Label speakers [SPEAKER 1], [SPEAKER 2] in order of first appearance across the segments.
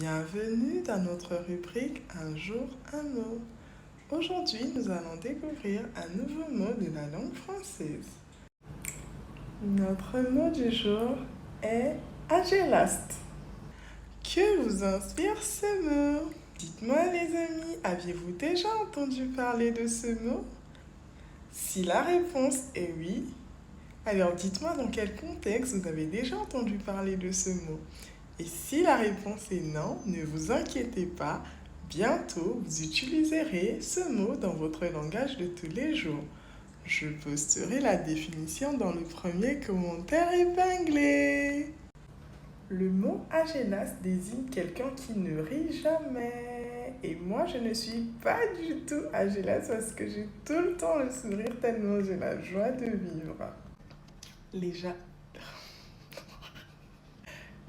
[SPEAKER 1] Bienvenue dans notre rubrique Un jour, un mot. Aujourd'hui, nous allons découvrir un nouveau mot de la langue française. Notre mot du jour est agélaste. Que vous inspire ce mot? Dites-moi les amis, aviez-vous déjà entendu parler de ce mot? Si la réponse est oui, alors dites-moi dans quel contexte vous avez déjà entendu parler de ce mot. Et si la réponse est non, ne vous inquiétez pas, bientôt vous utiliserez ce mot dans votre langage de tous les jours. Je posterai la définition dans le premier commentaire épinglé. Le mot agélaste désigne quelqu'un qui ne rit jamais. Et moi, je ne suis pas du tout agélaste parce que j'ai tout le temps le sourire tellement j'ai la joie de vivre.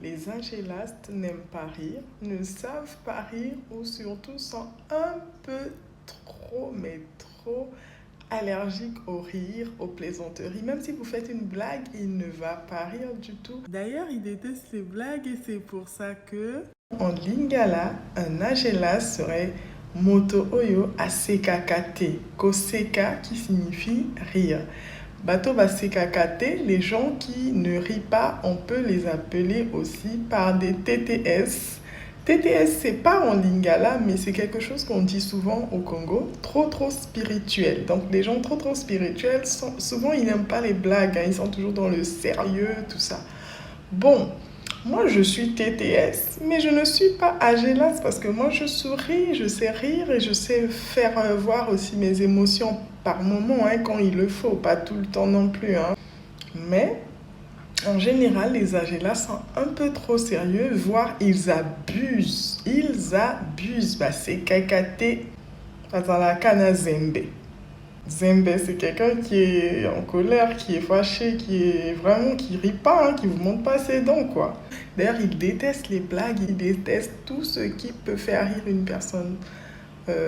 [SPEAKER 1] Les agélastes n'aiment pas rire, ne savent pas rire ou surtout sont un peu trop, mais trop allergiques au rire, aux plaisanteries. Même si vous faites une blague, il ne va pas rire du tout. D'ailleurs, il déteste les blagues et c'est pour ça que... En lingala, un agélaste serait moto oyo asekakate, koseka qui signifie rire. Bato basekakate, les gens qui ne rient pas, on peut les appeler aussi par des TTS. TTS, c'est pas en lingala, mais c'est quelque chose qu'on dit souvent au Congo, trop spirituel. Donc les gens trop spirituels, souvent ils n'aiment pas les blagues, ils sont toujours dans le sérieux, tout ça. Bon, moi je suis TTS, mais je ne suis pas agélaste parce que moi je souris, je sais rire et je sais faire voir aussi mes émotions par moment quand il le faut, pas tout le temps non plus. Mais en général, les agélastes sont un peu trop sérieux, voire ils abusent. C'est kakate dans la kana zembe. Zembe, c'est quelqu'un qui est en colère, qui est fâché, qui rit pas, qui vous montre pas ses dents, quoi. D'ailleurs, il déteste les blagues, il déteste tout ce qui peut faire rire une personne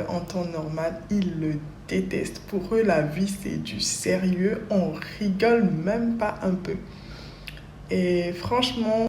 [SPEAKER 1] en temps normal. Ils le détestent. Pour eux, la vie, c'est du sérieux. On rigole même pas un peu. Et franchement,